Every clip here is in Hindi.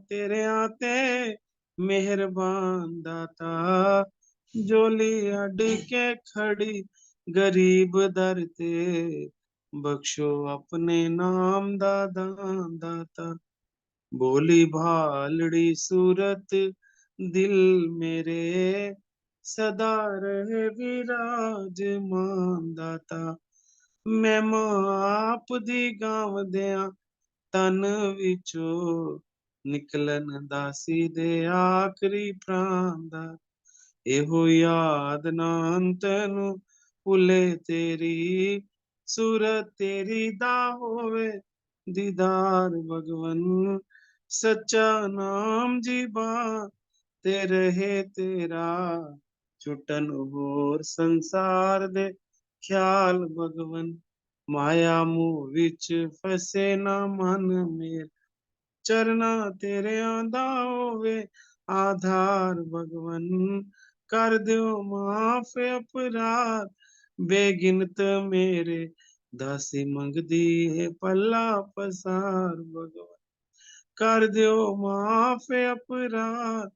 तेरे आते मेहरबान दाता, जोली अड़ के खड़ी गरीब दर ते, बख्शो अपने नाम दादा दाता। बोली भालड़ी सूरत दिल मेरे, सदा रहे विराजमान दाता। मैं आप दी गाँव दिया तन विचों, निकलन दासी दे आखरी प्राण दा। एहो याद ना अंत नू भुले तेरी, सूरत तेरी दा होवे दीदार भगवन। सच्चा नाम जीबा ते रहे तेरा, छुटन होर संसार दे ख्याल भगवन। माया मोह विच फसे ना मन मेर, चरना तेरे आंदा होवे आधार भगवन। कर दियो माफ अपराध बेगिनत मेरे, दासी मंगदी है पल्ला पसार भगवन। कर दियो माफ अपराध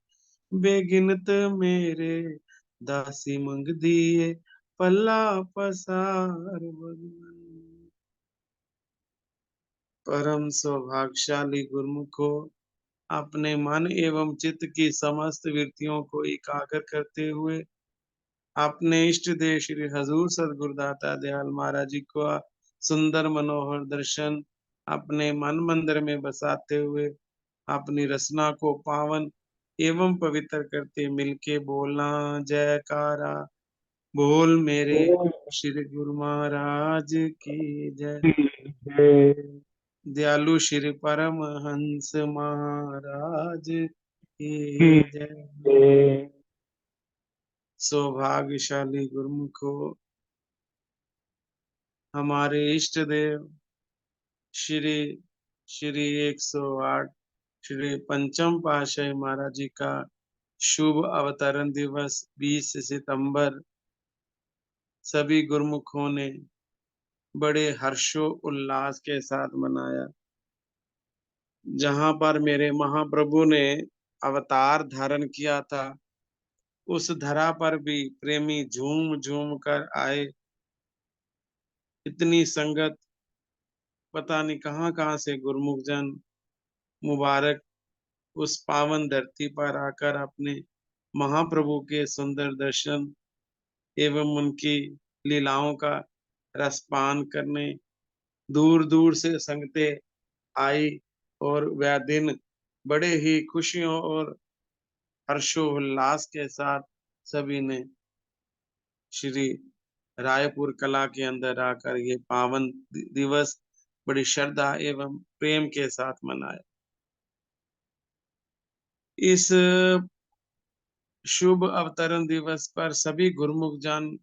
बेगिनत मेरे, दासी मंगदी है पल्ला पसार भगवन। परम सौभाग्यशाली गुरुमुखो, अपने मन एवं चित्त की समस्त वृत्तियों को एकाग्र करते हुए अपने इष्ट देव श्री हजूर सदगुरुदाता दयाल महाराज जी को सुंदर मनोहर दर्शन अपने मन मंदिर में बसाते हुए अपनी रचना को पावन एवं पवित्र करते मिलके बोलना जयकारा। बोल मेरे श्री गुरु महाराज की जय। जय। दयालु श्री परम हंस महाराज की जय। जय। सौभाग्यशाली गुरुमुखो, हमारे इष्ट देव श्री श्री 108 श्री पंचम पातशाही महाराज जी का शुभ अवतरण दिवस 20 सितंबर सभी गुरुमुखों ने बड़े हर्षो उल्लास के साथ मनाया। जहां पर मेरे महाप्रभु ने अवतार धारण किया था, उस धरा पर भी प्रेमी झूम झूम कर आए। इतनी संगत, पता नहीं कहां कहां से गुरुमुख जन मुबारक उस पावन धरती पर आकर अपने महाप्रभु के सुंदर दर्शन एवं उनकी लीलाओं का रसपान करने दूर दूर से संगते आई। और वह दिन बड़े ही खुशियों और हर्षोल्लास के साथ सभी ने श्री रायपुर कला के अंदर आकर ये पावन दिवस बड़ी श्रद्धा एवं प्रेम के साथ मनाया। इस शुभ अवतरण दिवस पर सभी गुरुमुख जन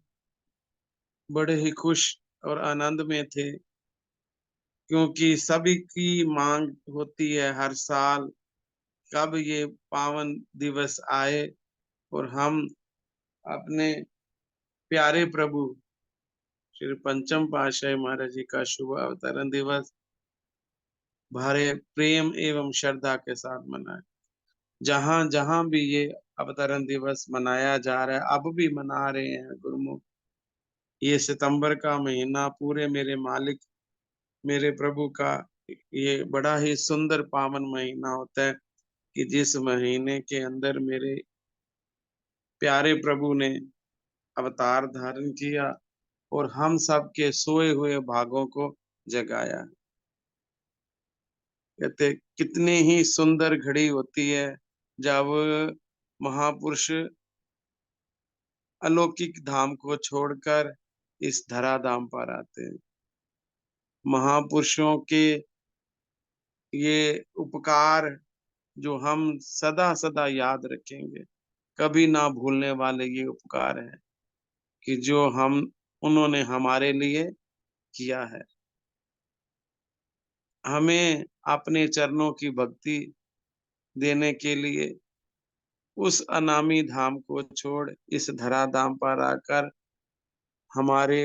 बड़े ही खुश और आनंद में थे, क्योंकि सभी की मांग होती है हर साल कब ये पावन दिवस आए और हम अपने प्यारे प्रभु श्री पंचम पातशाही महाराज जी का शुभ अवतरण दिवस भारे प्रेम एवं श्रद्धा के साथ मनाए। जहां जहां भी ये अवतरण दिवस मनाया जा रहा है, अब भी मना रहे हैं गुरुमुख। ये सितंबर का महीना पूरे मेरे मालिक मेरे प्रभु का ये बड़ा ही सुंदर पावन महीना होता है, कि जिस महीने के अंदर मेरे प्यारे प्रभु ने अवतार धारण किया और हम सब के सोए हुए भागों को जगाया। कहते कितनी ही सुंदर घड़ी होती है जब महापुरुष अलौकिक धाम को छोड़कर इस धरा धाम पर आते हैं। महापुरुषों के ये उपकार जो हम सदा सदा याद रखेंगे, कभी ना भूलने वाले ये उपकार है कि जो हम उन्होंने हमारे लिए किया है। हमें अपने चरणों की भक्ति देने के लिए उस अनामी धाम को छोड़ इस धरा धाम पर आकर हमारे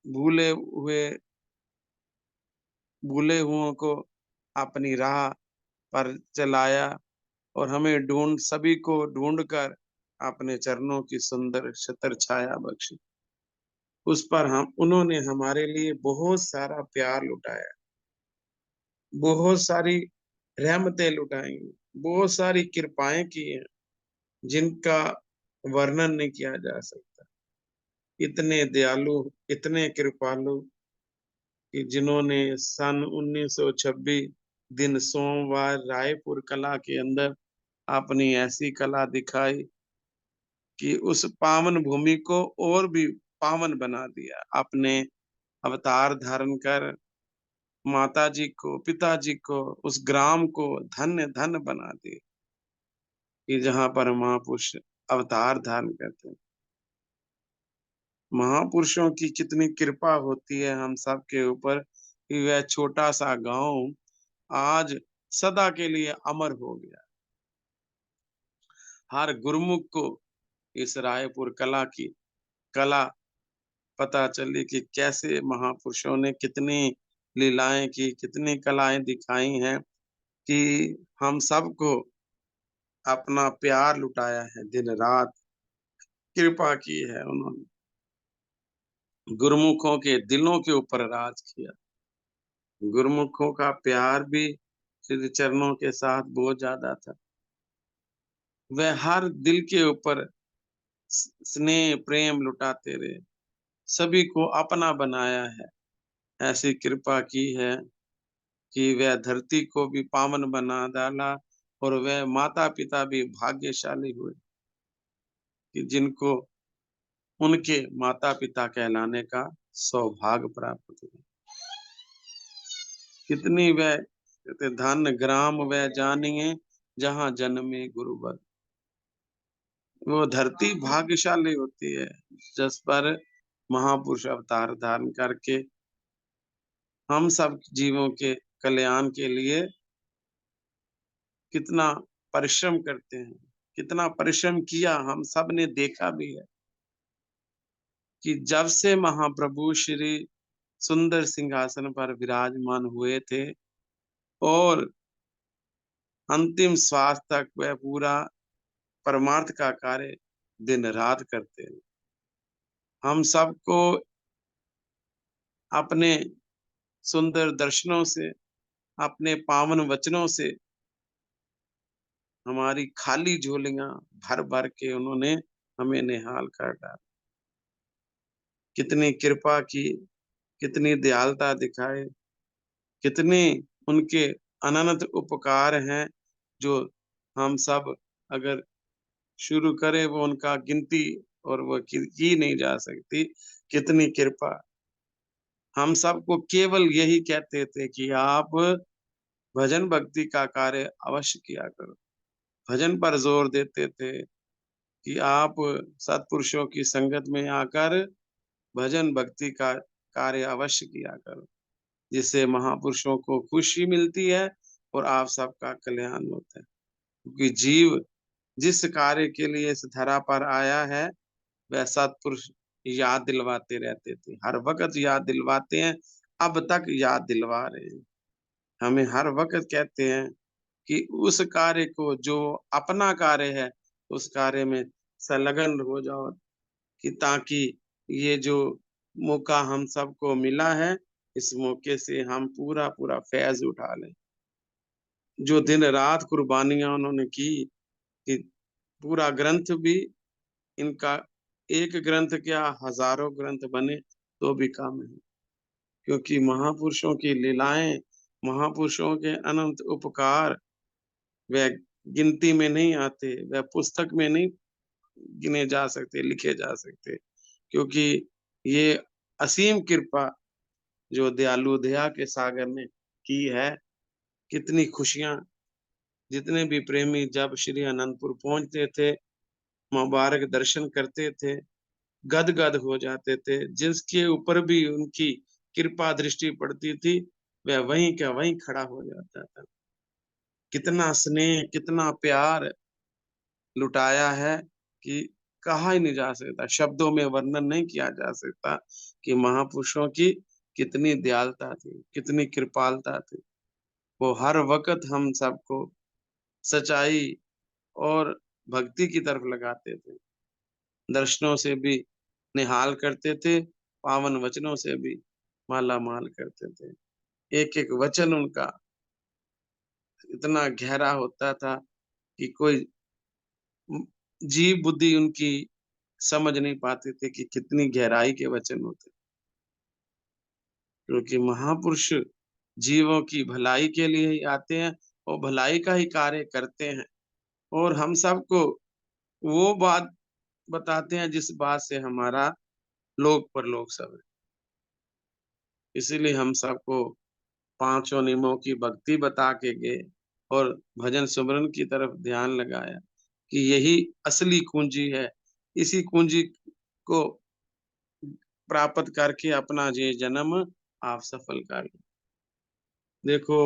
भूले हुए भूले हुओं को अपनी राह पर चलाया और हमें सभी को ढूंढकर अपने चरणों की सुंदर छत्र छाया बख्शी। उस पर हम उन्होंने हमारे लिए बहुत सारा प्यार लुटाया, बहुत सारी रहमतें लुटाई, बहुत सारी कृपाएं की हैं, जिनका वर्णन नहीं किया जा सकता। इतने दयालु, इतने कृपालु कि जिन्होंने सन 1926 दिन सोमवार रायपुर कला के अंदर अपनी ऐसी कला दिखाई कि उस पावन भूमि को और भी पावन बना दिया। अपने अवतार धारण कर माताजी को, पिताजी को, उस ग्राम को धन्य धन्य बना दिए कि जहाँ पर महापुरुष अवतार धारण करते हैं। महापुरुषों की कितनी कृपा होती है हम सब के ऊपर कि वह छोटा सा गांव आज सदा के लिए अमर हो गया। हर गुरुमुख को इस रायपुर कला की कला पता चली कि कैसे महापुरुषों ने कितनी लीलाएं की, कितनी कलाएं दिखाई हैं कि हम सबको अपना प्यार लुटाया है, दिन रात कृपा की है उन्होंने, गुरुमुखों के दिलों के ऊपर राज किया। गुरुमुखों का प्यार भी श्री चरणों के साथ बहुत ज्यादा था। वह हर दिल के ऊपर स्नेह प्रेम लुटाते रहे, सभी को अपना बनाया है। ऐसी कृपा की है कि वह धरती को भी पावन बना डाला और वह माता पिता भी भाग्यशाली हुए कि जिनको उनके माता पिता कहलाने का सौभाग्य प्राप्त हुआ। कितनी वह कहते धन ग्राम वह जानिए जहाँ जन्मे गुरुवर। वो धरती भाग्यशाली होती है जिस पर महापुरुष अवतार धारण करके हम सब जीवों के कल्याण के लिए कितना परिश्रम करते हैं, कितना परिश्रम किया हम सब ने देखा भी है कि जब से महाप्रभु श्री सुंदर सिंहासन पर विराजमान हुए थे और अंतिम श्वास तक वह पूरा परमार्थ का कार्य दिन रात करते हैं। हम सबको अपने सुंदर दर्शनों से, अपने पावन वचनों से हमारी खाली झोलियां भर भर के उन्होंने हमें निहाल कर डाला। कितनी कृपा की, कितनी दयालुता दिखाए, कितने उनके अनंत उपकार हैं जो हम सब अगर शुरू करें वो उनका गिनती और वो की नहीं जा सकती। कितनी कृपा। हम सबको केवल यही कहते थे कि आप भजन भक्ति का कार्य अवश्य किया करो। भजन पर जोर देते थे कि आप सत्पुरुषों की संगत में आकर भजन भक्ति का कार्य अवश्य किया करो, जिससे महापुरुषों को खुशी मिलती है और आप सबका कल्याण होता है। क्योंकि जीव जिस कार्य के लिए इस धरा पर आया है वह सत्पुरुष याद दिलवाते रहते थे, हर वक्त याद दिलवाते हैं, अब तक याद दिलवा रहे हैं। हमें हर वक्त कहते हैं कि उस कार्य को जो अपना कार्य है उस कार्य में संलग्न हो जाओ कि ताकि ये जो मौका हम सबको मिला है इस मौके से हम पूरा पूरा फैज उठा लें। जो दिन रात कुर्बानियां उन्होंने की कि पूरा ग्रंथ भी इनका एक ग्रंथ क्या हजारों ग्रंथ बने तो भी कम है। क्योंकि महापुरुषों की लीलाएं, महापुरुषों के अनंत उपकार वह गिनती में नहीं आते, वह पुस्तक में नहीं गिने जा सकते, लिखे जा सकते। क्योंकि ये असीम कृपा जो दयालु दया के सागर ने की है। कितनी खुशियां, जितने भी प्रेमी जब श्री अनंतपुर पहुंचते थे, मुबारक दर्शन करते थे, गदगद हो जाते थे। जिसके ऊपर भी उनकी कृपा दृष्टि पड़ती थी वह वहीं का वहीं खड़ा हो जाता था। कितना स्नेह, कितना प्यार लुटाया है कि कहा ही नहीं जा सकता, शब्दों में वर्णन नहीं किया जा सकता कि महापुरुषों की कितनी दयालुता थी, कितनी कृपालुता थी। वो हर वक्त हम सबको सच्चाई और भक्ति की तरफ लगाते थे, दर्शनों से भी निहाल करते थे, पावन वचनों से भी माला माल करते थे। एक एक वचन उनका इतना गहरा होता था कि कोई जीव बुद्धि उनकी समझ नहीं पाते थे कि कितनी गहराई के वचन होते, क्योंकि महापुरुष जीवों की भलाई के लिए ही आते हैं और भलाई का ही कार्य करते हैं, और हम सबको वो बात बताते हैं जिस बात से हमारा लोक परलोक सब है। इसीलिए हम सबको पांचों नियमों की भक्ति बता के गए और भजन सुमरन की तरफ ध्यान लगाया कि यही असली कुंजी है। इसी कुंजी को प्राप्त करके अपना ये जन्म आप सफल कर लो। देखो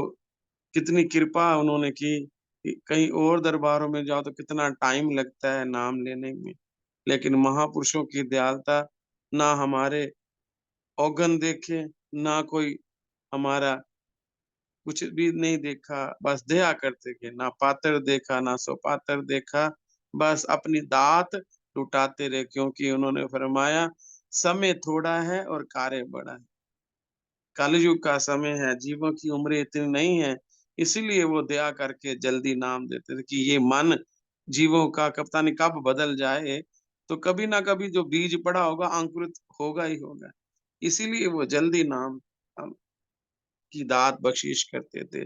कितनी कृपा उन्होंने की कि कहीं और दरबारों में जाओ तो कितना टाइम लगता है नाम लेने में, लेकिन महापुरुषों की दयालुता ना हमारे औगन देखे, ना कोई हमारा कुछ भी नहीं देखा, बस दया करते गए, ना पात्र देखा ना सुपात्र देखा, बस अपनी दात लुटाते रहे, क्योंकि उन्होंने फरमाया समय थोड़ा है और कार्य बड़ा है। कलयुग का समय है, जीवों की उम्र इतनी नहीं है, इसीलिए वो दया करके जल्दी नाम देते थे कि ये मन जीवों का कब पता नहीं कब बदल जाए, तो कभी ना कभी जो बीज पड़ा होगा अंकुरित होगा ही होगा। इसीलिए वो जल्दी नाम की दात बख्शीश करते थे,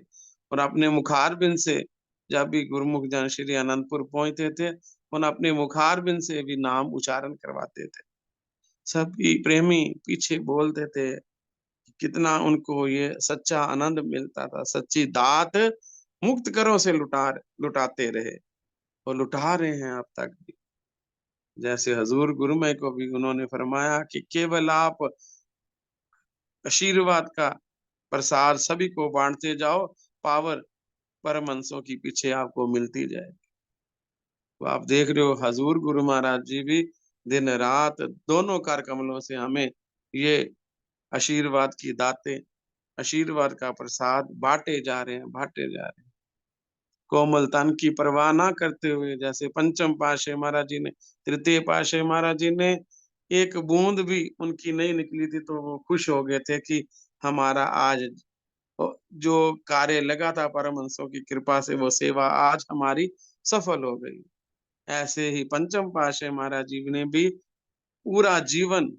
और अपने मुखारबिंद से जब भी गुरुमुख जन श्री अनंतपुर पहुंचते थे, उन अपने मुखारबिंद से भी नाम उच्चारण करवाते थे। सभी प्रेमी पीछे बोलते थे कितना उनको ये सच्चा आनंद मिलता था, सच्ची दात मुक्त करों से लुटाते रहे और लुटा रहे हैं अब तक भी। जैसे हजूर गुरुमय को भी उन्होंने फरमाया कि केवल आप आशीर्वाद का प्रसाद सभी को बांटते जाओ, पावर परमहंसों की पीछे आपको मिलती जाए। तो आप देख रहे हो हजूर गुरु महाराज जी भी दिन रात दोनों कर कमलों से हमें ये आशीर्वाद की दातें, आशीर्वाद का प्रसाद बांटे जा रहे हैं, बांटे जा रहे हैं। कोमल तन की परवाह ना करते हुए, जैसे पंचम पातशाही महाराज जी ने, तृतीय पातशाही महाराज जी ने एक बूंद भी उनकी नहीं निकली थी तो वो खुश हो गए थे कि हमारा आज जो कार्य लगा था परमहंसों की कृपा से, वो सेवा आज हमारी सफल हो गई। ऐसे ही पंचम पातशाही महाराज जी ने भी पूरा जीवन,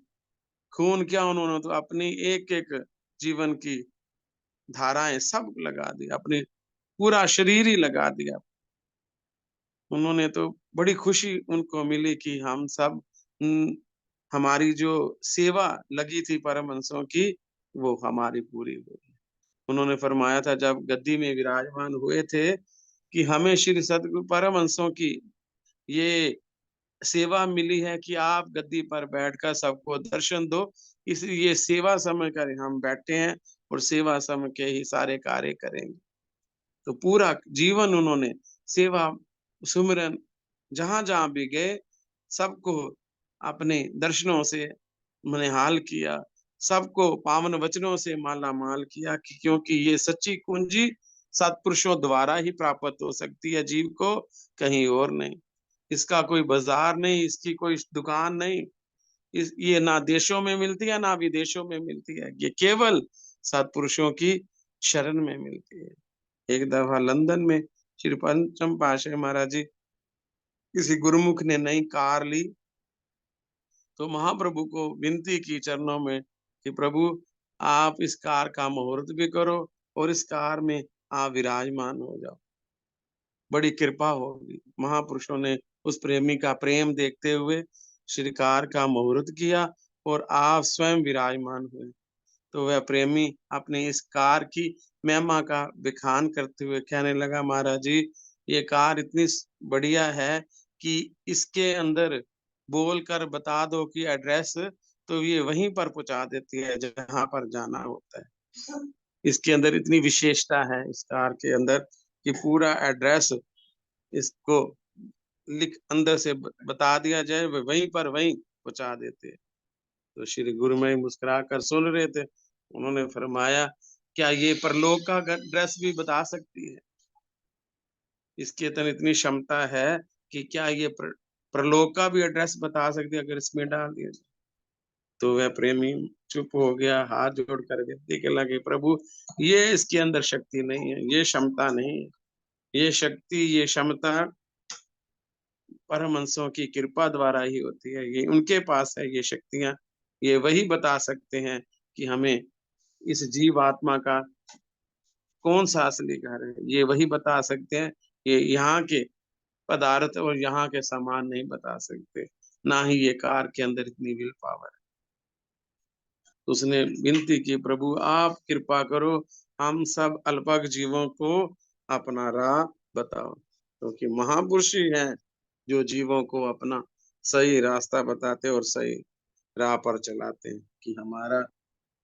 खून क्या उन्होंने तो अपनी एक एक जीवन की धाराएं सब लगा दी, अपने पूरा शरीर ही लगा दिया। उन्होंने तो बड़ी खुशी उनको मिली कि हम सब हमारी जो सेवा लगी थी परमहंसों की, वो हमारी पूरी हुई। उन्होंने फरमाया था जब गद्दी में विराजमान हुए थे कि हमें श्री सतगुरु परमहंसों की ये सेवा मिली है कि आप गद्दी पर बैठकर सबको दर्शन दो, इसलिए सेवा समय कर हम बैठे हैं और सेवा समय के ही सारे कार्य करेंगे। तो पूरा जीवन उन्होंने सेवा सुमिरन जहां जहां भी गए सबको अपने दर्शनों से निहाल किया, सबको पावन वचनों से माला माल किया कि क्योंकि ये सच्ची कुंजी सत्पुरुषों द्वारा ही प्राप्त हो सकती है जीव को, कहीं और नहीं। इसका कोई बाजार नहीं, इसकी कोई दुकान नहीं, इस ये ना देशों में मिलती है ना विदेशों में मिलती है, ये केवल सत्पुरुषों की शरण में मिलती है। एक दफा लंदन में श्री पंचम पातशाही महाराज जी किसी गुरुमुख ने नई कार ली, तो महाप्रभु को विनती की चरणों में कि प्रभु आप इस कार का मुहूर्त भी करो और इस कार में आप विराजमान हो जाओ, बड़ी कृपा होगी। महापुरुषों ने उस प्रेमी का प्रेम देखते हुए श्री कार का मुहूर्त किया और आप स्वयं विराजमान हुए। तो वह प्रेमी अपने इस कार की महिमा का बखान करते हुए कहने लगा महाराज जी ये कार इतनी बढ़िया है कि इसके अंदर बोल कर बता दो कि एड्रेस, तो ये वहीं पर पहुंचा देती है जहां पर जाना होता है। इसके अंदर इतनी विशेषता है इस कार के अंदर कि पूरा एड्रेस इसको लिख अंदर से बता दिया जाए, वे वहीं पर वहीं पहुंचा देते हैं। तो श्री गुरुमय मुस्कुरा कर सुन रहे थे। उन्होंने फरमाया क्या ये परलोक का ड्रेस भी बता सकती है? इसके अंदर इतनी क्षमता है कि क्या ये परलोक का भी एड्रेस बता सकती है अगर इसमें डाल दिया जाए? तो वह प्रेमी चुप हो गया, हाथ जोड़ कर विनती करने लगे, प्रभु ये इसके अंदर शक्ति नहीं है, ये क्षमता नहीं है। ये शक्ति, ये क्षमता परमहंसों की कृपा द्वारा ही होती है। ये उनके पास है ये शक्तियाँ। ये वही बता सकते हैं कि हमें इस जीव आत्मा का कौन-सा असली घर है। ये वही बता सकते हैं। ये यहाँ के पदार्थ और यहाँ के सामान नहीं बता सकते। ना ही ये कार के अंदर इतनी विल पावर है। उसने विनती की, प्रभु आप कृपा करो, हम सब अल्पज्ञ जीवों को अपना राह बताओ। क्योंकि महापुरुष ही हैं जो जीवों को अपना सही रास्ता बताते और सही राह पर चलाते हैं कि हमारा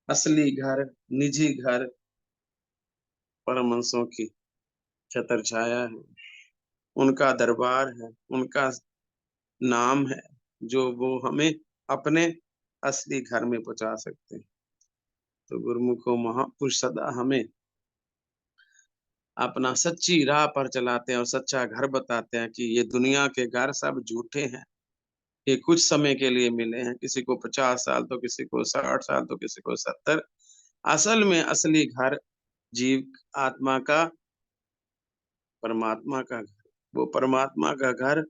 असली घर, निजी घर परमहंसों की छत्र छाया है, उनका दरबार है, उनका नाम है, जो वो हमें अपने असली घर में पहुँचा सकते हैं। तो गुरुमुखो महापुरुष सदा हमें अपना सच्ची राह पर चलाते हैं और सच्चा घर बताते हैं कि ये दुनिया के घर सब झूठे हैं। ये कुछ समय के लिए मिले हैं, किसी को 50 साल तो किसी को 60 साल तो किसी को 70। असल में असली घर जीव आत्मा का, परमात्मा का घर। वो परमात्मा का घर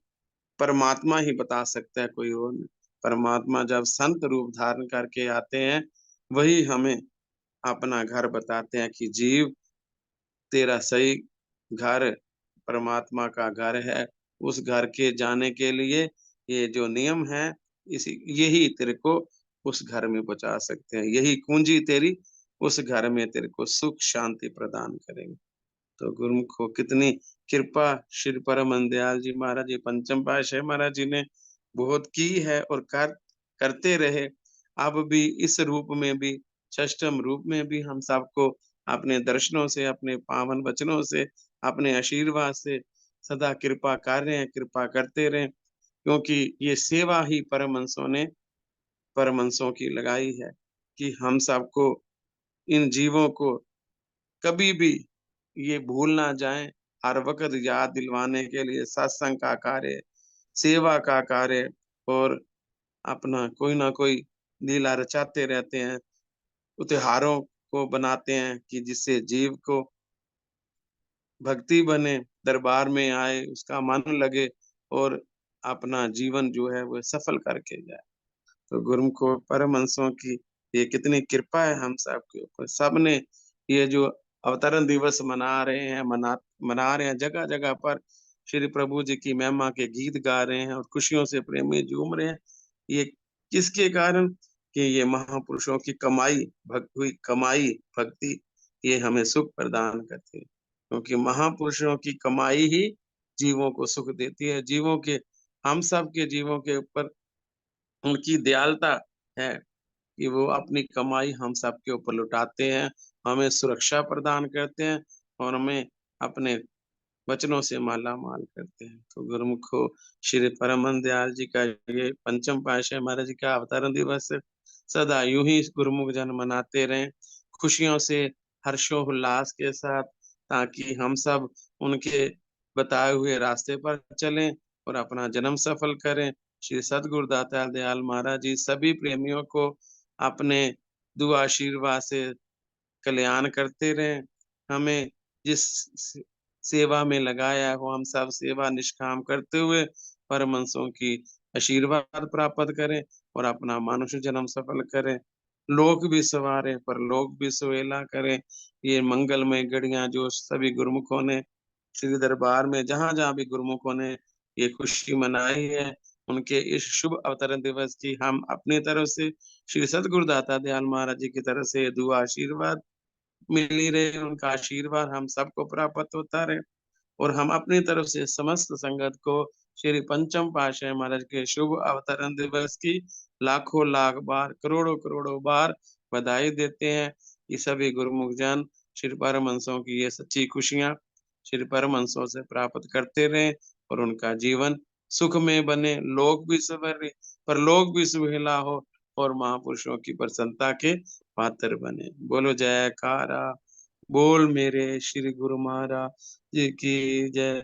परमात्मा ही बता सकता है, कोई और नहीं। परमात्मा जब संत रूप धारण करके आते हैं, वही हमें अपना घर बताते हैं कि जीव तेरा सही घर परमात्मा का घर है। उस घर के जाने के लिए ये जो नियम है, इसी यही तेरे को उस घर में पहुँचा सकते हैं। यही कुंजी तेरी उस घर में तेरे को सुख शांति प्रदान करेंगे। तो गुरुमुखो कितनी कृपा श्री परम दयाल जी महाराज जी, पंचम पातशाही महाराज जी ने बहुत की है और करते रहे। अब भी इस रूप में भी, षष्ठम रूप में भी हम सबको अपने दर्शनों से, अपने पावन वचनों से, अपने आशीर्वाद से सदा कृपा कर रहे हैं, कृपा करते रहें। क्योंकि ये सेवा ही परमहंसों की लगाई है कि हम सबको, इन जीवों को कभी भी ये भूल ना जाएँ, हर वक़्त याद दिलवाने के लिए सत्संग का कार्य, सेवा का कार्य और अपना कोई ना कोई लीला रचाते रहते हैं। त्योहारों को बनाते हैं कि जिससे जीव को भक्ति बने, दरबार में आए, उसका मन लगे और अपना जीवन जो है वो सफल करके जाए। तो गुरुमुखो परमहंसों की ये कितनी कृपा है हम सबके ऊपर। सबने ये जो अवतरण दिवस मना रहे हैं जगह-जगह पर, श्री प्रभु जी की महिमा के गीत गा रहे हैं और खुशियों से प्रेमी झूम रहे हैं। ये किसके कारण? कि ये महापुरुषों की कमाई भक्ति ये हमें सुख प्रदान करती है। क्योंकि महापुरुषों की कमाई ही जीवों को सुख देती है। जीवों के, हम सब के जीवों के ऊपर उनकी दयालुता है कि वो अपनी कमाई हम सबके ऊपर लुटाते हैं, हमें सुरक्षा प्रदान करते हैं और हमें अपने वचनों से माला-माल करते हैं। तो गुरुमुखो श्री परम दयाल जी का ये पंचम पातशाही महाराज जी का अवतरण दिवस सदा यूँ ही गुरुमुख जन मनाते रहें, खुशियों से, हर्षोल्लास के साथ, ताकि हम सब उनके बताए हुए रास्ते पर चलें और अपना जन्म सफल करें। श्री सद्गुरु दातार दयाल महाराज जी सभी प्रेमियों को अपने दुआ आशीर्वाद से कल्याण करते रहें। हमें जिस सेवा में लगाया हो, हम सब सेवा निष्काम करते हुए परमहंसों की आशीर्वाद प्राप्त करें और अपना मानुष जन्म सफल करें। लोक भी सवारें, परलोक भी सुहेला करें। ये मंगलमय घड़ियाँ जो सभी गुरुमुखों ने श्री दरबार में जहाँ-जहाँ भी गुरुमुखों ने ये खुशी मनाई है, उनके इस शुभ अवतरण दिवस की हम अपनी तरफ से श्री सद्गुरु दाता दयाल महाराज जी की तरफ से दुआ आशीर्वाद मिली रहे, उनका आशीर्वाद हम सबको प्राप्त होता रहे और हम अपनी तरफ से समस्त संगत को श्री पंचम पातशाही महाराज के शुभ अवतरण दिवस की लाखों लाख बार, करोड़ों-करोड़ों बार बधाई देते हैं कि सभी गुरुमुख जन श्री परमहंसों की ये सच्ची खुशियाँ श्री परमहंसों से प्राप्त करते रहें और उनका जीवन सुखमय बने, लोक भी संवरे, परलोक भी सुहेला हो और महापुरुषों की प्रसन्नता के पात्र बने। बोलो जयकारा बोल मेरे श्री गुरु महाराज जी की जय।